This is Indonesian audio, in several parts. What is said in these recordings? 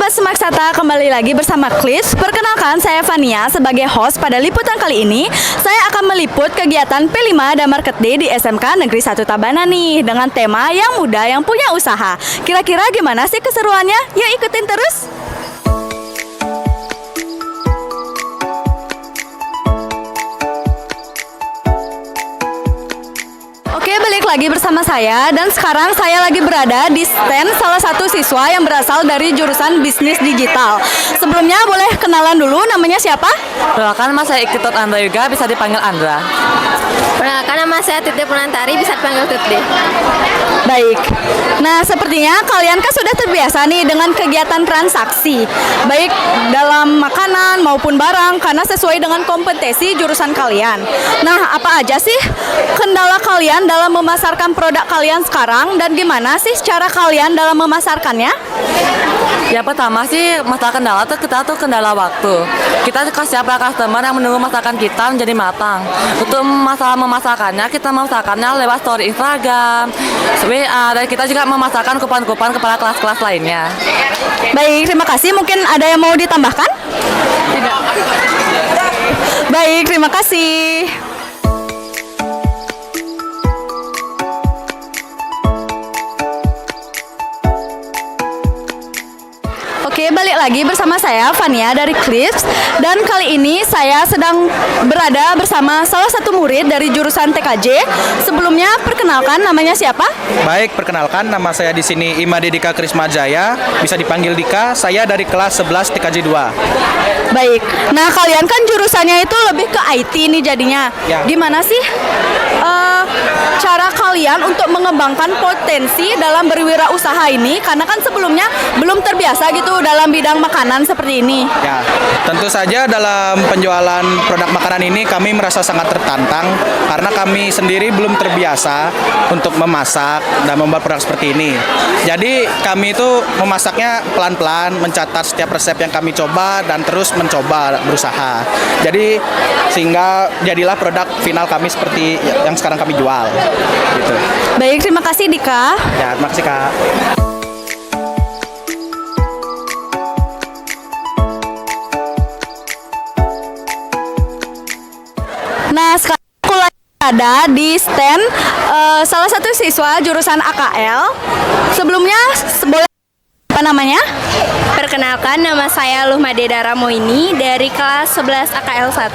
Sobat Semaksata, kembali lagi bersama Clips. Perkenalkan, saya Fania sebagai host pada liputan kali ini. Saya akan meliput kegiatan P5 dan Market Day di SMK Negeri 1 Tabanan nih, dengan tema yang muda yang punya usaha. Kira-kira gimana sih keseruannya? Yuk ikutin terus. Oke, balik lagi bersama saya, dan sekarang saya lagi berada di stand salah satu siswa yang berasal dari jurusan bisnis digital. Sebelumnya boleh kenalan dulu, namanya siapa? Perkenalkan, nama saya Iketut Andra Yuga, bisa dipanggil Andra. Perkenalkan, nama saya Titi Punantari, bisa dipanggil Tuti. Baik. Nah, sepertinya kalian kan sudah terbiasa nih dengan kegiatan transaksi, baik dalam makanan maupun barang, karena sesuai dengan kompetensi jurusan kalian. Nah, apa aja sih kendala kalian dalam memasarkan produk kalian sekarang, dan gimana sih cara kalian dalam memasarkannya? Yang pertama sih, masalah kendala kita tuh kendala waktu. Kita kasih apa customer yang menunggu masakan kita menjadi matang. Untuk masalah memasarkannya, kita memasarkannya lewat story Instagram, WA, dan kita juga memasarkan kupon-kupon kepada kelas-kelas lainnya. Baik, terima kasih. Mungkin ada yang mau ditambahkan? Tidak. Baik, terima kasih. Oke, balik lagi bersama saya Fania dari Clips, dan kali ini saya sedang berada bersama salah satu murid dari jurusan TKJ. Sebelumnya perkenalkan, namanya siapa? Baik, perkenalkan, nama saya di sini Imade Dika Krisma Jaya, bisa dipanggil Dika. Saya dari kelas 11 TKJ 2. Baik. Nah, kalian kan jurusannya itu lebih ke IT nih jadinya. Ya. Gimana sih cara kalian untuk mengembangkan potensi dalam berwirausaha ini? Karena kan sebelumnya belum terbiasa gitu dalam bidang makanan seperti ini. Ya, tentu saja dalam penjualan produk makanan ini kami merasa sangat tertantang karena kami sendiri belum terbiasa untuk memasak dan membuat produk seperti ini. Jadi kami itu memasaknya pelan-pelan, mencatat setiap resep yang kami coba dan terus mencoba berusaha. Jadi sehingga jadilah produk final kami seperti yang sekarang kami jual. Gitu. Baik, terima kasih Dika. Ya, terima kasih Kak. Nah, sekarang aku lagi ada di stand salah satu siswa jurusan AKL. Sebelumnya boleh apa namanya? Perkenalkan, nama saya Luhmade Daramoini dari kelas 11 AKL 1.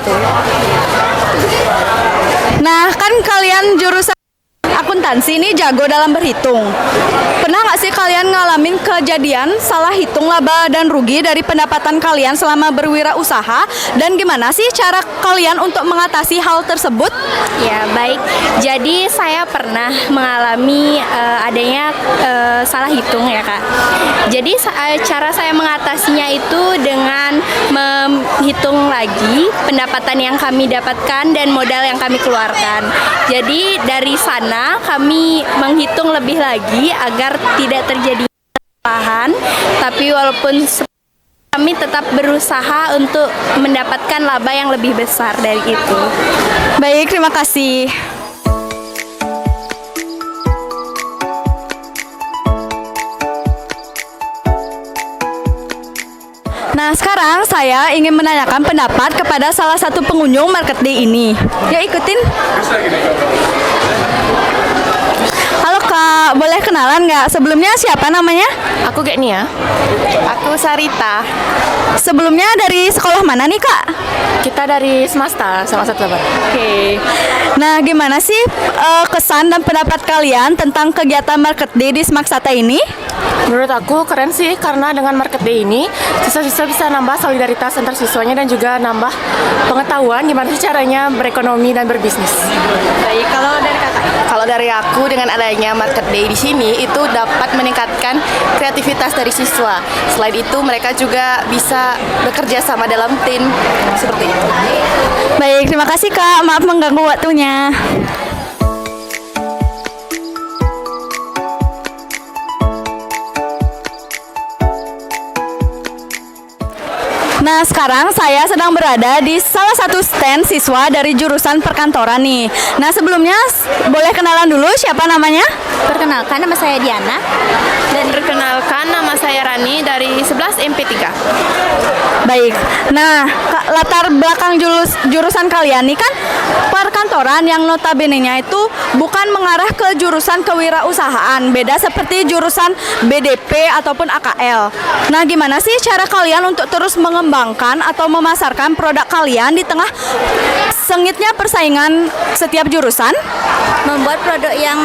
Nah, kan kalian jurusan akuntansi ini jago dalam berhitung. Pernah nggak sih kalian ngalamin kejadian salah hitung laba dan rugi dari pendapatan kalian selama berwirausaha? Dan gimana sih cara kalian untuk mengatasi hal tersebut? Ya, baik. Jadi saya pernah mengalami adanya salah hitung ya, Kak. Jadi cara saya mengatasinya itu dengan menghitung lagi pendapatan yang kami dapatkan dan modal yang kami keluarkan. Jadi dari sana kami menghitung lebih lagi agar tidak terjadi kesalahan, tapi walaupun kami tetap berusaha untuk mendapatkan laba yang lebih besar dari itu. Baik, terima kasih. Nah, sekarang saya ingin menanyakan pendapat kepada salah satu pengunjung Market Day ini. Ya, ikutin. Halo Kak, boleh kenalan nggak? Sebelumnya siapa namanya? Aku Genia. Aku Sarita. Sebelumnya dari sekolah mana nih Kak? Kita dari Semasta sama satu lebar. Oke. Nah, gimana sih kesan dan pendapat kalian tentang kegiatan Market Day di Semaksata ini? Menurut aku keren sih, karena dengan Market Day ini siswa-siswa bisa nambah solidaritas antar siswanya dan juga nambah pengetahuan gimana sih caranya berekonomi dan berbisnis. Baik, kalau dari Kakak? Kalau dari aku, dengan adanya Market Day di sini itu dapat meningkatkan kreativitas dari siswa. Selain itu, mereka juga bisa bekerja sama dalam tim seperti itu. Baik, terima kasih Kak. Maaf mengganggu waktunya. Nah, sekarang saya sedang berada di salah satu stand siswa dari jurusan perkantoran nih. Nah, sebelumnya boleh kenalan dulu siapa namanya? Perkenalkan, nama saya Diana. Dan perkenalkan, Perkenalkan, nama saya Rani dari 11 MP3. Baik. Nah, latar belakang jurusan kalian nih kan perkantoran yang notabene-nya itu bukan mengarah ke jurusan kewirausahaan, beda seperti jurusan BDP ataupun AKL. Nah, gimana sih cara kalian untuk terus mengembangkan atau memasarkan produk kalian di tengah sengitnya persaingan setiap jurusan? Membuat produk yang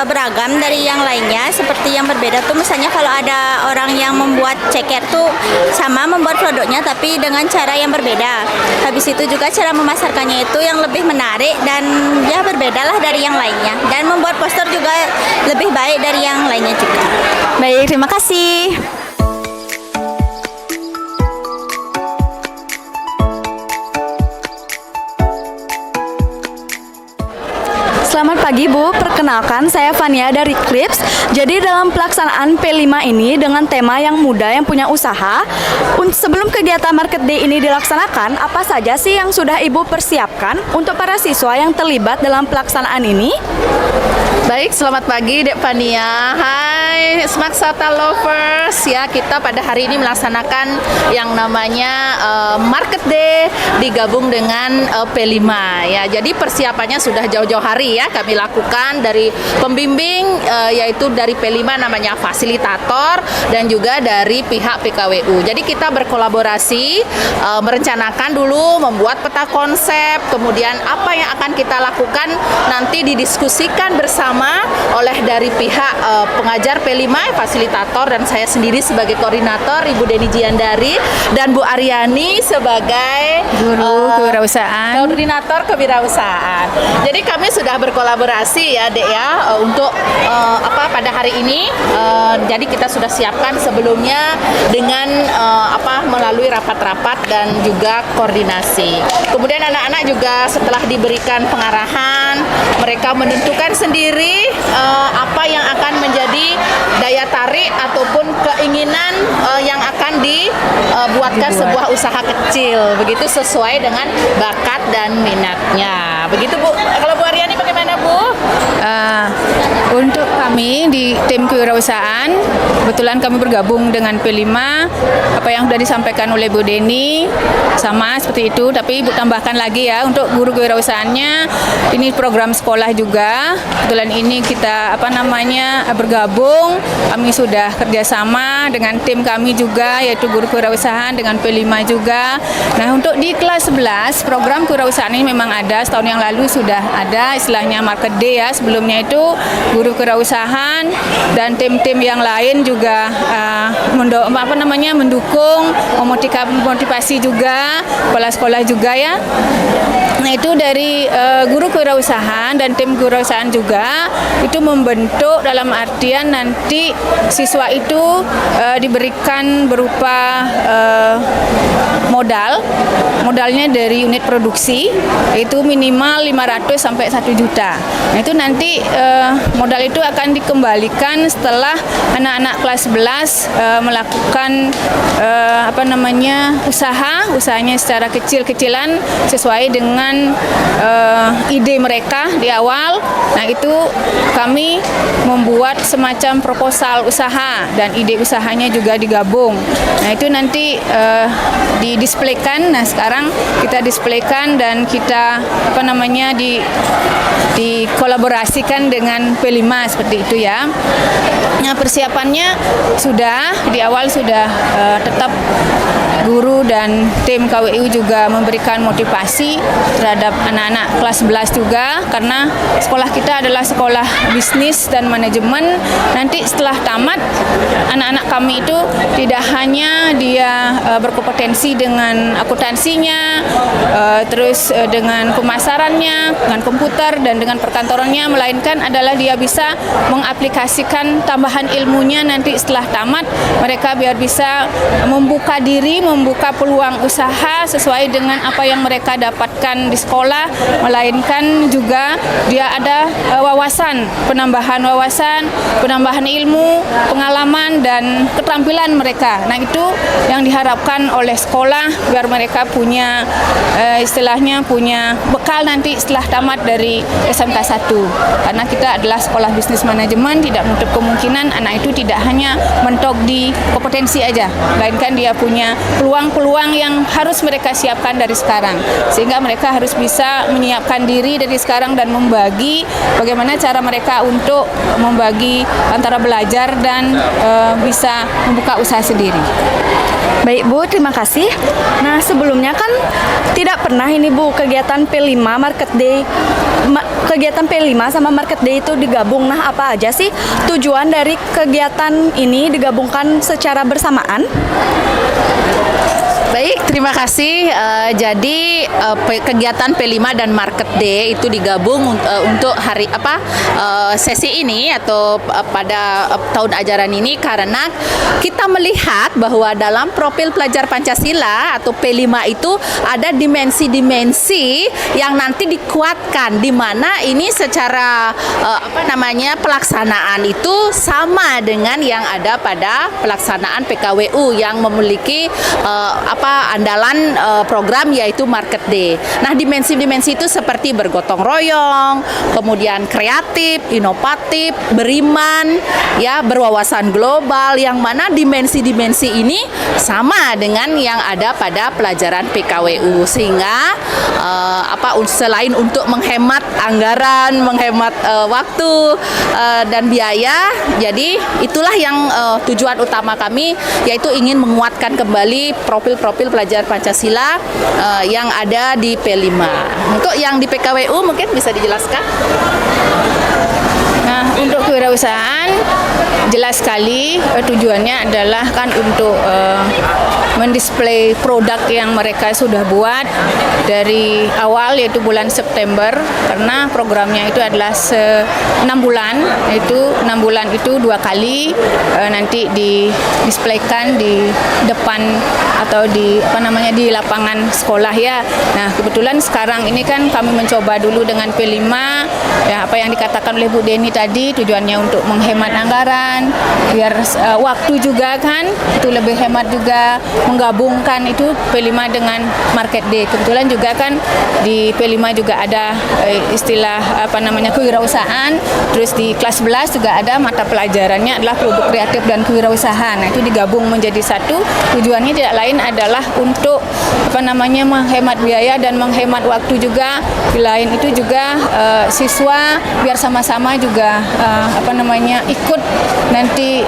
beragam dari yang lainnya, seperti yang berbeda tuh misalnya kalau ada orang yang membuat ceker tuh sama membuat produknya tapi dengan cara yang berbeda. Habis itu juga cara memasarkannya itu yang lebih menarik dan ya berbedalah dari yang lainnya, dan membuat poster juga lebih baik dari yang lainnya juga. Baik, terima kasih. Selamat pagi Bu, perkenalkan saya Fania dari Clips. Jadi dalam pelaksanaan P5 ini dengan tema yang muda yang punya usaha, sebelum kegiatan Market Day ini dilaksanakan, apa saja sih yang sudah Ibu persiapkan untuk para siswa yang terlibat dalam pelaksanaan ini? Baik, selamat pagi Dek Fania. Hai Smart Sata Lovers. Ya, kita pada hari ini melaksanakan yang namanya Market Day digabung dengan P5 ya. Jadi persiapannya sudah jauh-jauh hari ya kami lakukan dari pembimbing yaitu dari P5 namanya fasilitator dan juga dari pihak PKWU. Jadi kita berkolaborasi merencanakan dulu membuat peta konsep, kemudian apa yang akan kita lakukan nanti didiskusikan bersama oleh dari pihak pengajar P5, fasilitator, dan saya sendiri sebagai koordinator, Ibu Deni Jiandari, dan Bu Aryani sebagai Guru kewirausahaan. koordinator kewirausahaan. Jadi kami sudah berkolaborasi ya Dek ya untuk pada hari ini. Jadi kita sudah siapkan sebelumnya dengan melalui rapat-rapat dan juga koordinasi. Kemudian anak-anak juga setelah diberikan pengarahan, mereka menentukan sendiri apa yang akan menjadi daya tarik ataupun keinginan yang akan dibuatkan sebuah usaha kecil, begitu sesuai dengan bakat dan minatnya. Begitu Bu. Kalau Bu Aryani bagaimana Bu? Untuk kami di tim kewirausahaan, kebetulan kami bergabung dengan P5. Apa yang sudah disampaikan oleh Bu Deni sama seperti itu, tapi Ibu tambahkan lagi ya untuk guru kewirausahaannya, ini program sekolah juga. Kebetulan ini kita bergabung, kami sudah kerjasama dengan tim kami juga yaitu guru kewirausahaan dengan P5 juga. Nah, untuk di kelas 11 program kewirausahaan ini memang ada, setahun yang lalu sudah ada istilahnya Market Day ya. Sebelumnya itu guru kewirausahaan dan tim-tim yang lain juga mendukung, memotivasi juga kepala sekolah juga ya. Nah, itu dari guru kewirausahaan dan tim kewirausahaan juga itu membentuk dalam artian nanti siswa itu diberikan berupa modalnya dari unit produksi itu minimal 500 sampai 1 juta. Nah, itu nanti modal itu akan dikembalikan setelah anak-anak kelas 11 melakukan usahanya secara kecil-kecilan sesuai dengan ide mereka di awal. Nah, itu kami membuat semacam proposal usaha dan ide usahanya juga digabung. Nah, itu nanti didisplaykan. Nah, sekarang kita displaykan dan kita dikolaborasikan dengan P5 seperti itu ya. Nah, persiapannya sudah di awal sudah tetap guru dan tim KWU juga memberikan motivasi terhadap anak-anak kelas 11 juga, karena sekolah kita adalah sekolah bisnis dan manajemen. Nanti setelah tamat, anak-anak kami itu tidak hanya dia berkompetensi dengan akuntansinya, terus dengan pemasarannya, dengan komputer dan dengan perkantorannya, melainkan adalah dia bisa mengaplikasikan tambahan ilmunya nanti setelah tamat. Mereka biar bisa membuka diri, membuka peluang usaha sesuai dengan apa yang mereka dapatkan di sekolah, melainkan juga dia ada penambahan ilmu, pengalaman dan keterampilan mereka. Nah, itu yang diharapkan oleh sekolah biar mereka punya punya bekal nanti setelah tamat dari SMK 1. Karena kita adalah sekolah bisnis manajemen, tidak menutup kemungkinan memastikan anak itu tidak hanya mentok di kompetensi aja, melainkan dia punya peluang-peluang yang harus mereka siapkan dari sekarang, sehingga mereka harus bisa menyiapkan diri dari sekarang dan membagi bagaimana cara mereka untuk membagi antara belajar dan bisa membuka usaha sendiri. Baik Bu, terima kasih. Nah sebelumnya kan tidak pernah ini Bu kegiatan P5 Market Day, kegiatan P5 sama Market Day itu digabung. Nah apa aja sih tujuan dari kegiatan ini digabungkan secara bersamaan? Baik, terima kasih. Jadi kegiatan P5 dan Market Day itu digabung untuk hari sesi ini atau pada tahun ajaran ini karena kita melihat bahwa dalam profil pelajar Pancasila atau P5 itu ada dimensi-dimensi yang nanti dikuatkan, di mana ini secara pelaksanaan itu sama dengan yang ada pada pelaksanaan PKWU yang memiliki andalan program yaitu Market Day. Nah, dimensi-dimensi itu seperti bergotong royong, kemudian kreatif, inovatif, beriman, ya, berwawasan global, yang mana dimensi-dimensi ini sama dengan yang ada pada pelajaran PKWU, sehingga selain untuk menghemat anggaran, menghemat waktu dan biaya, jadi itulah yang tujuan utama kami, yaitu ingin menguatkan kembali profil-profil pelajar Pancasila yang ada di P5. Untuk yang di PKWU mungkin bisa dijelaskan? Nah, untuk kewirausahaan jelas sekali tujuannya adalah kan untuk mendisplay produk yang mereka sudah buat dari awal, yaitu bulan September, karena programnya itu adalah 6 bulan, itu 6 bulan itu 2 kali nanti didisplaykan di depan atau di lapangan sekolah, ya. Nah, kebetulan sekarang ini kan kami mencoba dulu dengan P5, ya, apa yang dikatakan oleh Bu Deni tadi, tujuannya untuk menghemat anggaran, biar waktu juga kan itu lebih hemat juga, menggabungkan itu P5 dengan Market Day. Kebetulan juga kan di P5 juga ada istilah kewirausahaan, terus di kelas 11 juga ada mata pelajarannya adalah produk kreatif dan kewirausahaan. Nah, itu digabung menjadi satu. Tujuannya tidak lain adalah untuk menghemat biaya dan menghemat waktu juga. Di lain itu juga siswa biar sama-sama juga ikut nanti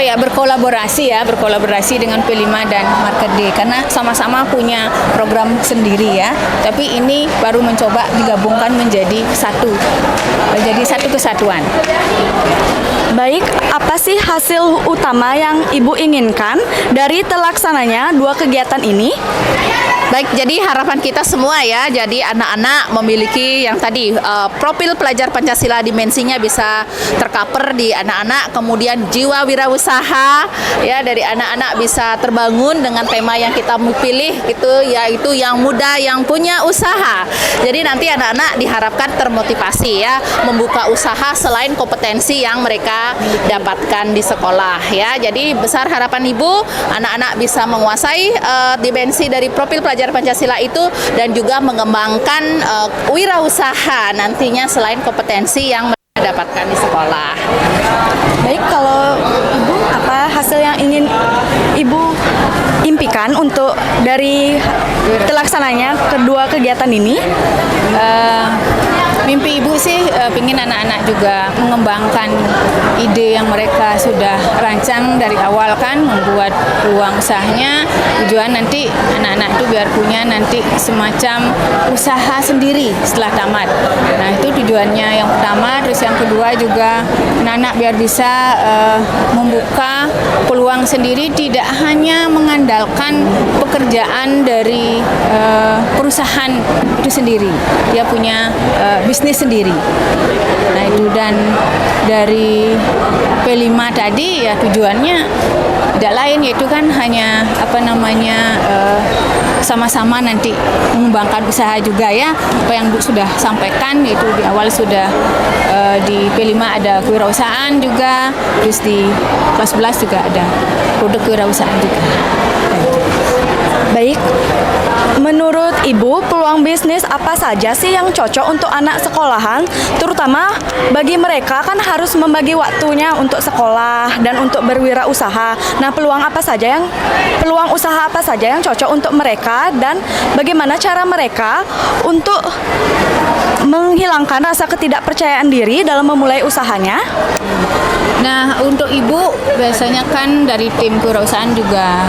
berkolaborasi dengan P5 dan Market Day, karena sama-sama punya program sendiri, ya. Tapi ini baru mencoba digabungkan menjadi satu kesatuan. Baik, apa sih hasil utama yang Ibu inginkan dari terlaksananya 2 kegiatan ini? Baik, jadi harapan kita semua, ya, jadi anak-anak memiliki yang tadi profil pelajar Pancasila dimensinya bisa tercover di anak-anak, kemudian jiwa wirausaha, ya, dari anak-anak bisa terbangun dengan tema yang kita pilih itu, yaitu yang muda yang punya usaha. Jadi nanti anak-anak diharapkan termotivasi, ya, membuka usaha selain kompetensi yang mereka dapatkan di sekolah, ya. Jadi besar harapan Ibu, anak-anak bisa menguasai dimensi dari profil pelajar Pancasila itu dan juga mengembangkan wirausaha nantinya selain kompetensi yang mereka dapatkan di sekolah. Baik, kalau Ibu, apa hasil yang ingin Ibu impikan untuk dari terlaksananya kedua kegiatan ini? Mimpi Ibu sih ingin anak-anak juga mengembangkan ide yang mereka sudah rancang dari awal, kan, membuat peluang usahanya. Tujuan nanti anak-anak itu biar punya nanti semacam usaha sendiri setelah tamat. Nah, itu tujuannya yang pertama. Terus yang kedua juga anak-anak biar bisa membuka peluang sendiri, tidak hanya mengandalkan pekerjaan dari perusahaan itu sendiri. Dia punya bisnis sendiri. Nah, itu, dan dari P5 tadi, ya, tujuannya tidak lain, yaitu kan hanya sama-sama nanti mengembangkan usaha juga, ya. Apa yang Bu sudah sampaikan, yaitu di awal sudah di P5 ada kewirausahaan juga, terus di kelas 11 juga ada produk kewirausahaan juga. Baik, menurut Ibu, peluang bisnis apa saja sih yang cocok untuk anak sekolahan? Terutama bagi mereka kan harus membagi waktunya untuk sekolah dan untuk berwirausaha. Nah, peluang usaha apa saja yang cocok untuk mereka dan bagaimana cara mereka untuk menghilangkan rasa ketidakpercayaan diri dalam memulai usahanya? Nah, untuk ibu biasanya kan dari tim kewirausahaan juga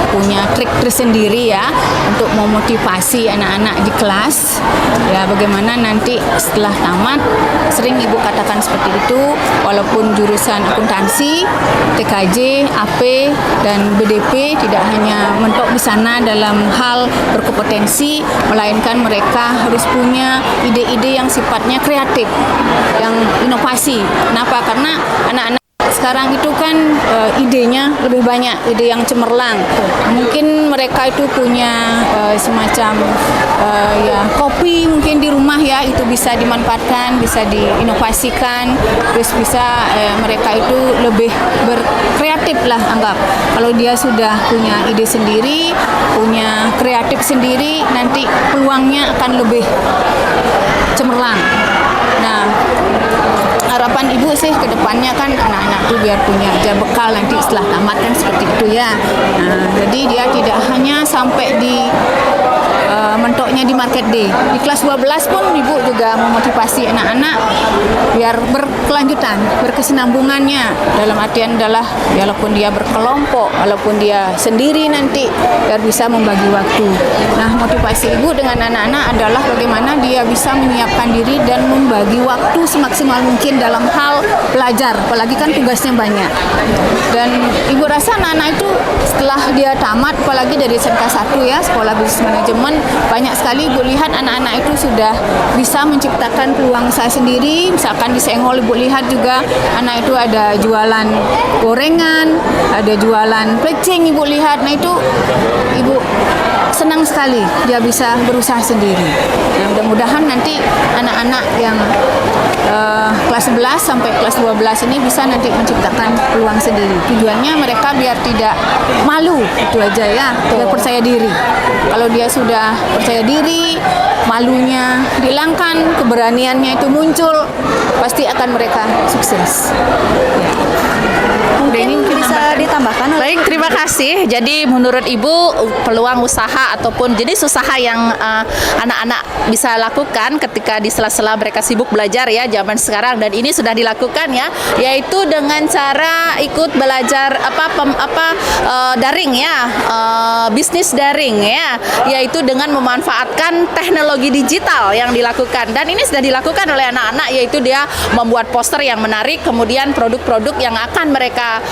punya trik tersendiri ya untuk memotivasi anak-anak di kelas. Ya, bagaimana nanti setelah tamat, sering ibu katakan seperti itu, walaupun jurusan akuntansi, TKJ, AP, dan BDP tidak hanya mentok di sana dalam hal berkompetensi, melainkan mereka harus punya ide-ide yang sifatnya kreatif, yang inovasi. Kenapa? Karena anak-anak sekarang itu kan idenya lebih banyak, ide yang cemerlang. Mungkin mereka itu punya semacam ya kopi mungkin di rumah ya, itu bisa dimanfaatkan, bisa diinovasikan, terus bisa mereka itu lebih berkreatif lah anggap. Kalau dia sudah punya ide sendiri, punya kreatif sendiri, nanti peluangnya akan lebih cemerlang. Nah, harapan ibu sih ke depannya kan anak-anak itu biar punya bekal nanti setelah tamat kan seperti itu ya. Nah, jadi dia tidak hanya sampai di mentoknya di market day. Di kelas 12 pun ibu juga memotivasi anak-anak biar berkelanjutan, berkesinambungannya. Dalam artian adalah walaupun dia berkelompok, walaupun dia sendiri nanti biar bisa membagi waktu. Nah, motivasi ibu dengan anak-anak adalah bagaimana dia bisa menyiapkan diri dan membagi waktu semaksimal mungkin dalam hal belajar, apalagi kan tugasnya banyak. Dan ibu rasa anak-anak itu setelah dia tamat, apalagi dari SMK 1 ya, Sekolah Bisnis Manajemen, banyak sekali ibu lihat anak-anak itu sudah bisa menciptakan peluang usaha sendiri. Misalkan di Senggol ibu lihat juga anak itu ada jualan gorengan, ada jualan plecing ibu lihat. Nah, itu ibu senang sekali dia bisa berusaha sendiri. Nah, mudah-mudahan nanti anak-anak yang kelas 11 sampai kelas 12 ini bisa nanti menciptakan peluang sendiri. Tujuannya mereka biar tidak malu, itu aja ya, biar percaya diri. Kalau dia sudah percaya diri, malunya dihilangkan, keberaniannya itu muncul, pasti akan mereka sukses. Mungkin bisa ditambahkan. Baik, terima kasih. Jadi menurut Ibu peluang usaha ataupun jenis usaha yang anak-anak bisa lakukan ketika di sela-sela mereka sibuk belajar ya zaman sekarang, dan ini sudah dilakukan ya, yaitu dengan cara ikut belajar daring ya, bisnis daring ya, yaitu dengan memanfaatkan teknologi digital yang dilakukan, dan ini sudah dilakukan oleh anak-anak, yaitu dia membuat poster yang menarik, kemudian produk-produk yang akan mereka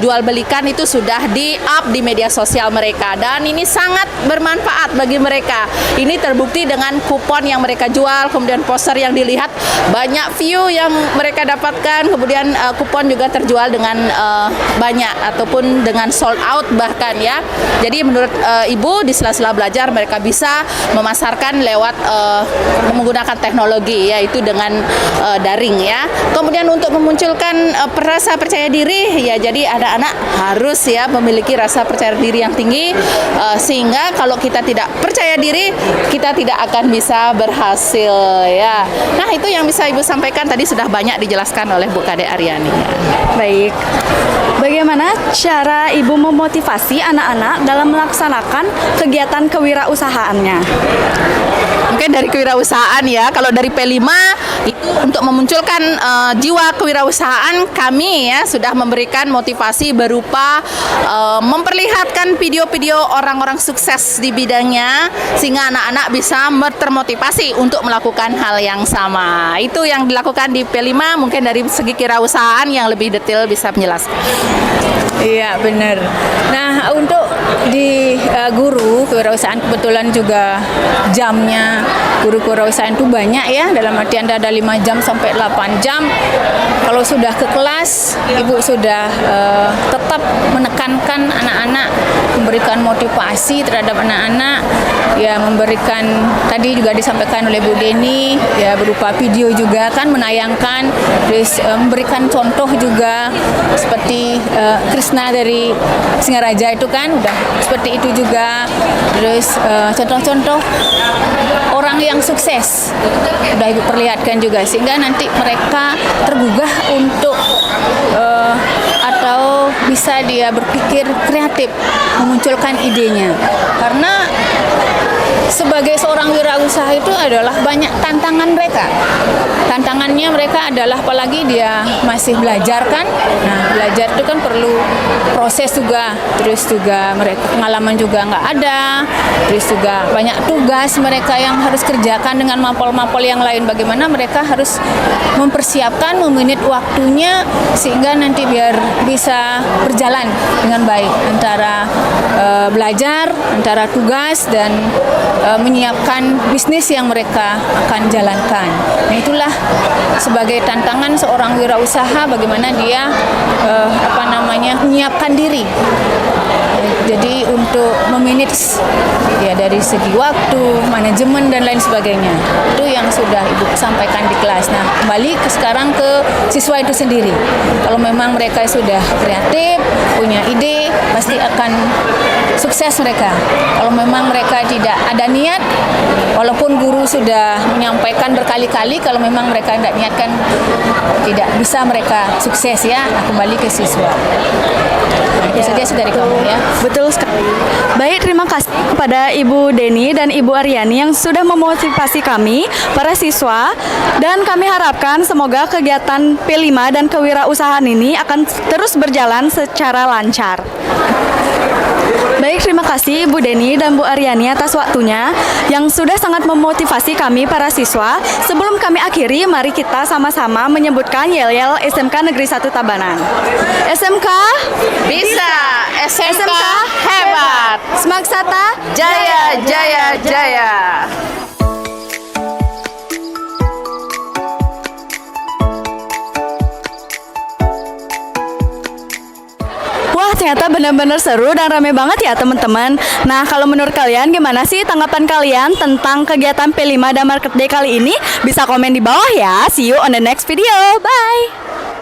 jual belikan itu sudah di-up di media sosial mereka, dan ini sangat bermanfaat bagi mereka. Ini terbukti dengan kupon yang mereka jual, kemudian poster yang dilihat, banyak view yang mereka dapatkan, kemudian kupon juga terjual dengan banyak ataupun dengan sold out bahkan ya. Jadi menurut Ibu di sela-sela belajar mereka bisa memasarkan lewat menggunakan teknologi, yaitu dengan daring ya. Kemudian untuk memunculkan rasa percaya diri ya, jadi anak-anak harus ya memiliki rasa percaya diri yang tinggi, sehingga kalau kita tidak percaya diri kita tidak akan bisa berhasil ya. Nah, itu yang bisa Ibu sampaikan, tadi sudah banyak dijelaskan oleh Bu Kade Aryani ya. Baik, bagaimana cara Ibu memotivasi anak-anak dalam melaksanakan kegiatan kewirausahaannya? Mungkin dari kewirausahaan ya, kalau dari P5 itu untuk memunculkan jiwa kewirausahaan, kami ya sudah memberikan motivasi berupa memperlihatkan video-video orang-orang sukses di bidangnya, sehingga anak-anak bisa termotivasi untuk melakukan hal yang sama. Itu yang dilakukan di P5, mungkin dari segi kewirausahaan yang lebih detail bisa menjelaskan. Iya, benar. Nah, untuk di guru kewirausahaan kebetulan juga jamnya guru kewirausahaan itu banyak ya, dalam artian ada 5 jam sampai 8 jam. Kalau sudah ke kelas, Ibu sudah tetap menekankan anak-anak, memberikan motivasi terhadap anak-anak, ya memberikan, tadi juga disampaikan oleh Bu Deni, ya berupa video juga kan menayangkan, terus memberikan contoh juga seperti Krishna dari Singaraja itu kan udah seperti itu juga. juga, terus contoh-contoh orang yang sukses udah Ibu perlihatkan juga, sehingga nanti mereka tergugah untuk atau bisa dia berpikir kreatif memunculkan idenya, karena sebagai seorang wirausaha itu adalah banyak tantangan mereka. Tantangannya mereka adalah apalagi dia masih belajar kan. Nah, belajar itu kan perlu proses juga. Terus juga mereka pengalaman juga nggak ada. Terus juga banyak tugas mereka yang harus kerjakan dengan mapol-mapol yang lain. Bagaimana mereka harus mempersiapkan, memanage waktunya sehingga nanti biar bisa berjalan dengan baik antara belajar, antara tugas dan menyiapkan bisnis yang mereka akan jalankan. Nah, itulah sebagai tantangan seorang wirausaha bagaimana dia menyiapkan diri. Jadi untuk memanage ya dari segi waktu, manajemen dan lain sebagainya. Itu yang sudah Ibu sampaikan di kelas. Nah, kembali sekarang ke siswa itu sendiri. Kalau memang mereka sudah kreatif, punya ide, pasti akan sukses mereka. Kalau memang mereka tidak ada niat, walaupun guru sudah menyampaikan berkali-kali, kalau memang mereka tidak niatkan, tidak bisa mereka sukses ya. Nah, kembali ke siswa. Nah, itu saja dari kami ya. Betul sekali. Baik, terima kasih kepada Ibu Deni dan Ibu Aryani yang sudah memotivasi kami, para siswa. Dan kami harapkan semoga kegiatan P5 dan kewirausahaan ini akan terus berjalan secara lancar. Baik, terima kasih Bu Deni dan Bu Aryani atas waktunya yang sudah sangat memotivasi kami para siswa. Sebelum kami akhiri, mari kita sama-sama menyebutkan yel-yel SMK Negeri 1 Tabanan. SMK Bisa, SMK hebat. Smaksata Jaya, jaya, jaya. Wah, ternyata benar-benar seru dan rame banget ya teman-teman. Nah, kalau menurut kalian gimana sih tanggapan kalian tentang kegiatan P5 dan Market Day kali ini? Bisa komen di bawah ya. See you on the next video. Bye!